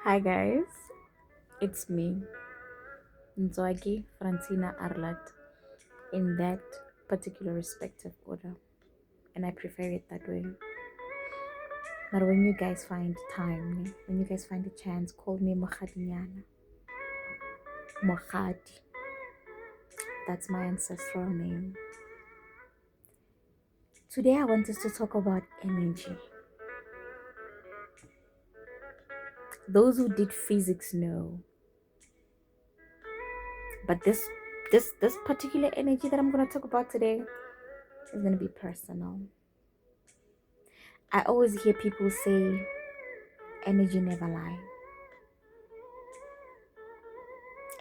Hi guys, it's me, Nzwagi Francina Arlat, in that particular respective order, and I prefer it that way. But when you guys find time, when you guys find a chance, call me Mokhadinyana. Mokhadi, that's my ancestral name. Today I want us to talk about energy. Those who did physics know, but this particular energy that I'm gonna talk about today is gonna be personal. I always hear people say energy never lies.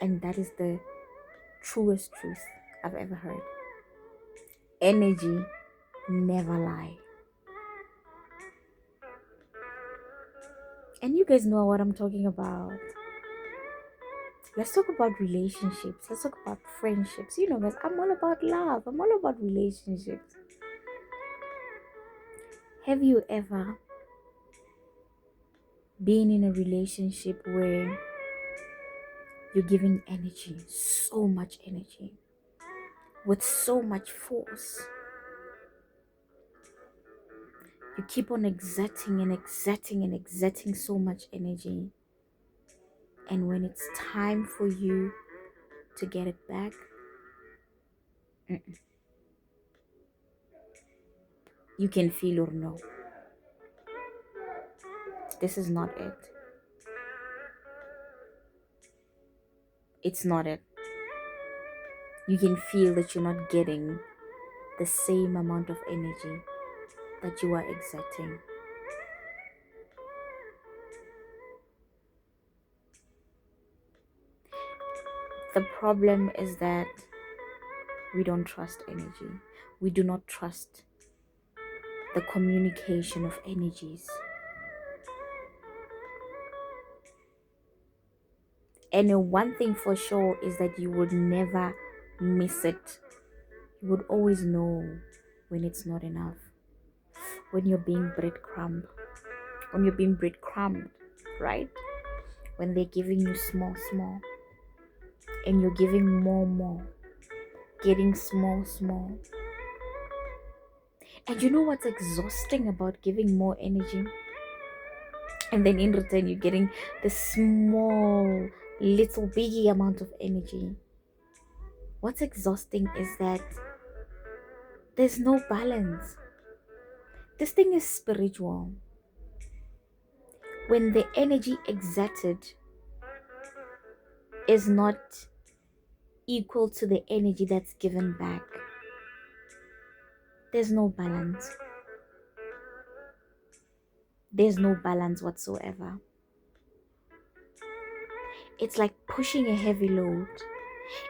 And that is the truest truth I've ever heard. Energy never lie. And you guys know what I'm talking about. Let's talk about relationships. Let's talk about friendships. You know, guys, I'm all about love. I'm all about relationships. Have you ever been in a relationship where you're giving energy, so much energy, with so much force? You keep on exerting and exerting and exerting so much energy. And when it's time for you to get it back, you can feel or know this is not it. It's not it. You can feel that you're not getting the same amount of energy that you are exerting. The problem is that we don't trust energy. We do not trust the communication of energies. And one thing for sure is that you would never miss it. You would always know when it's not enough. When you're being breadcrumbed. When you're being breadcrumbed, right? When they're giving you small, small. And you're giving more, more. Getting small, small. And you know what's exhausting about giving more energy? And then in return, you're getting the small, little, biggie amount of energy. What's exhausting is that there's no balance. This thing is spiritual. When the energy exerted is not equal to the energy that's given back, there's no balance. There's no balance whatsoever. It's like pushing a heavy load,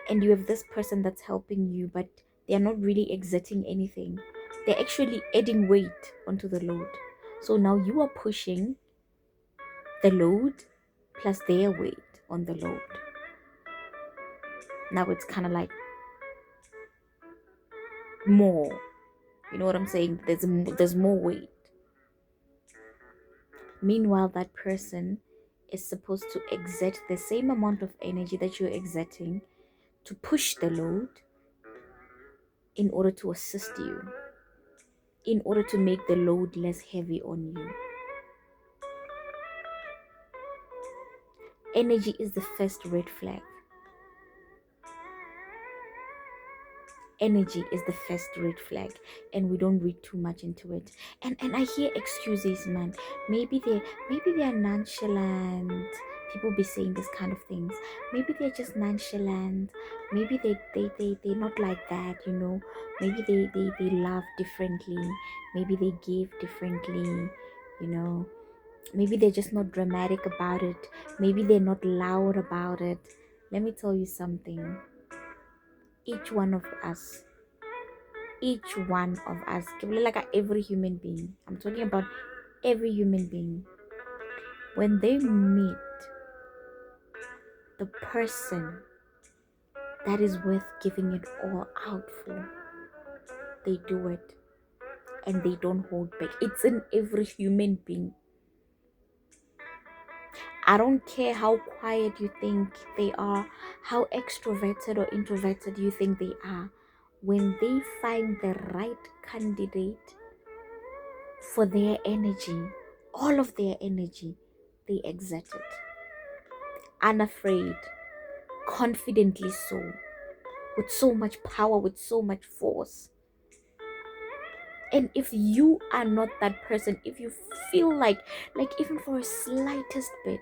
and you have this person that's helping you, but they're not really exerting anything. They're actually adding weight onto the load. So now you are pushing the load plus their weight on the load. Now it's kind of like more. You know what I'm saying? There's more weight. Meanwhile, that person is supposed to exert the same amount of energy that you're exerting to push the load in order to assist you, in order to make the load less heavy on you. Energy is the first red flag. Energy is the first red flag, and we don't read too much into it. And I hear excuses, man. Maybe they're nonchalant. People be saying this kind of things. Maybe they're just nonchalant. Maybe they're not like that, you know. Maybe they love differently. Maybe they give differently, you know. Maybe they're just not dramatic about it. Maybe they're not loud about it. Let me tell you something. Each one of us, each one of us, like every human being, I'm talking about every human being, when they meet the person that is worth giving it all out for, they do it, and they don't hold back. It's in every human being. I don't care how quiet you think they are, how extroverted or introverted you think they are. When they find the right candidate for their energy, all of their energy, they exert it. Unafraid, confidently so, with so much power, with so much force. And if you are not that person, if you feel like even for a slightest bit,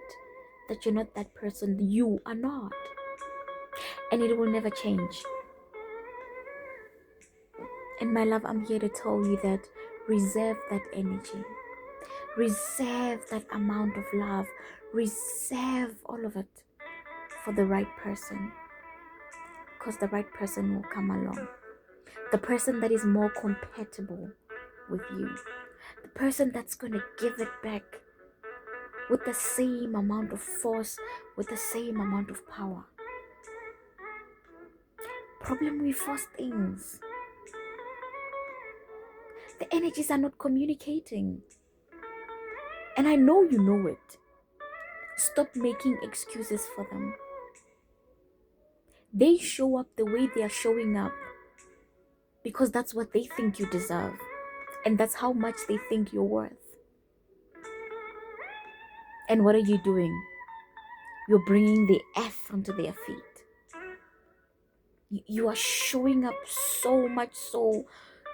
that you're not that person, you are not. And it will never change. And my love, I'm here to tell you that reserve that energy. Reserve that amount of love. Reserve all of it for the right person. Because the right person will come along. The person that is more compatible with you. The person that's going to give it back with the same amount of force, with the same amount of power. Problem with first things. The energies are not communicating. And I know you know it. Stop making excuses for them. They show up the way they are showing up because that's what they think you deserve. And that's how much they think you're worth. And what are you doing? You're bringing the F onto their feet. You are showing up so much so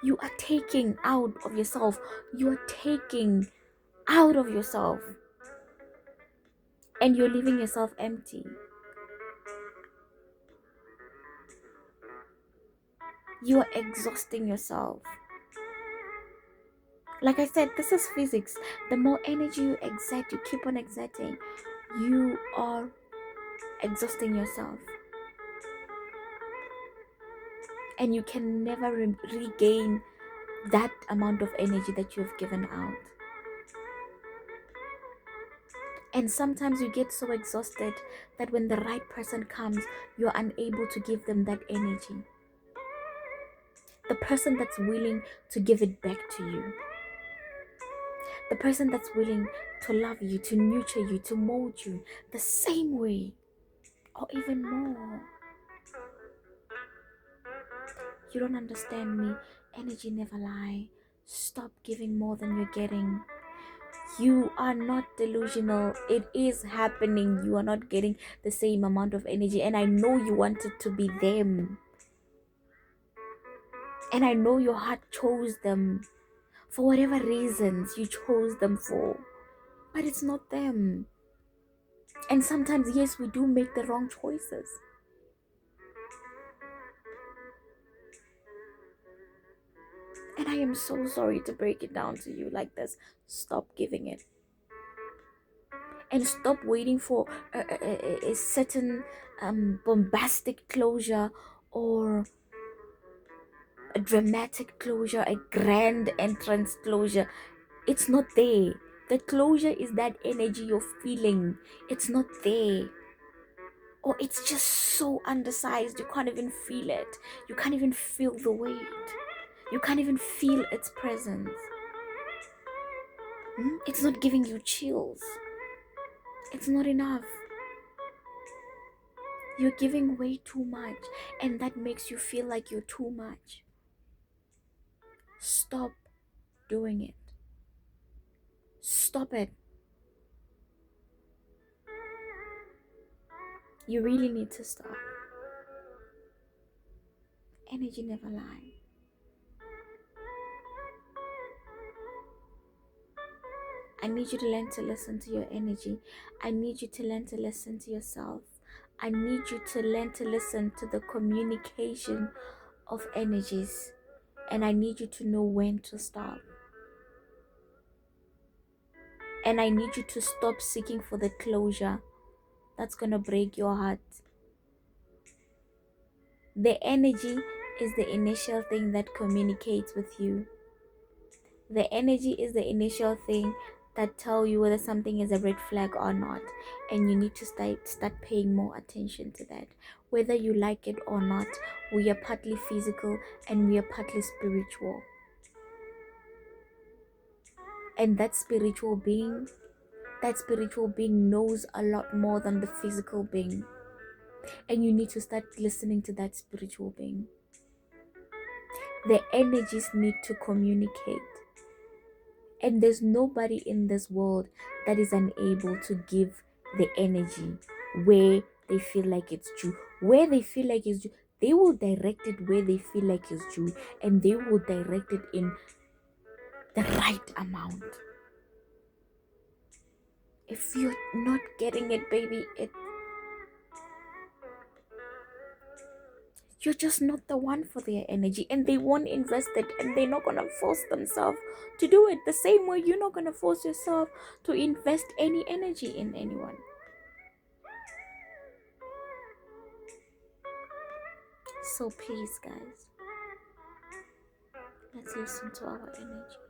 you are taking out of yourself. You are taking out of yourself. And you're leaving yourself empty. You are exhausting yourself. Like I said, this is physics. The more energy you exert, you keep on exerting, you are exhausting yourself. And you can never regain that amount of energy that you have given out. And sometimes you get so exhausted that when the right person comes, you're unable to give them that energy. The person that's willing to give it back to you. The person that's willing to love you, to nurture you, to mold you the same way or even more. You don't understand me. Energy never lie. Stop giving more than you're getting. You are not delusional. It is happening. You are not getting the same amount of energy. And I know you wanted to be them. And I know your heart chose them. For whatever reasons you chose them for. But it's not them. And sometimes, yes, we do make the wrong choices. And I am so sorry to break it down to you like this. Stop giving it. And stop waiting for a certain bombastic closure or a dramatic closure, a grand entrance closure. It's not there. The closure is that energy you're feeling. It's not there. Or it's just so undersized, you can't even feel it. You can't even feel the weight. You can't even feel its presence. It's not giving you chills. It's not enough. You're giving way too much, and that makes you feel like you're too much. Stop doing it. Stop it. You really need to stop. Energy never lies. I need you to learn to listen to your energy. I need you to learn to listen to yourself. I need you to learn to listen to the communication of energies. And I need you to know when to stop. And I need you to stop seeking for the closure that's going to break your heart. The energy is the initial thing that communicates with you. The energy is the initial thing that tell you whether something is a red flag or not, and you need to start paying more attention to that. Whether you like it or not, we are partly physical and we are partly spiritual. And that spiritual being, that spiritual being knows a lot more than the physical being. And you need to start listening to that spiritual being. The energies need to communicate. And there's nobody in this world that is unable to give the energy where they feel like it's due. Where they feel like it's due, they will direct it where they feel like it's due, and they will direct it in the right amount. If you're not getting it, baby, you're just not the one for their energy, and they won't invest it, and they're not gonna force themselves to do it the same way you're not gonna force yourself to invest any energy in anyone. So please, guys, let's listen to our energy.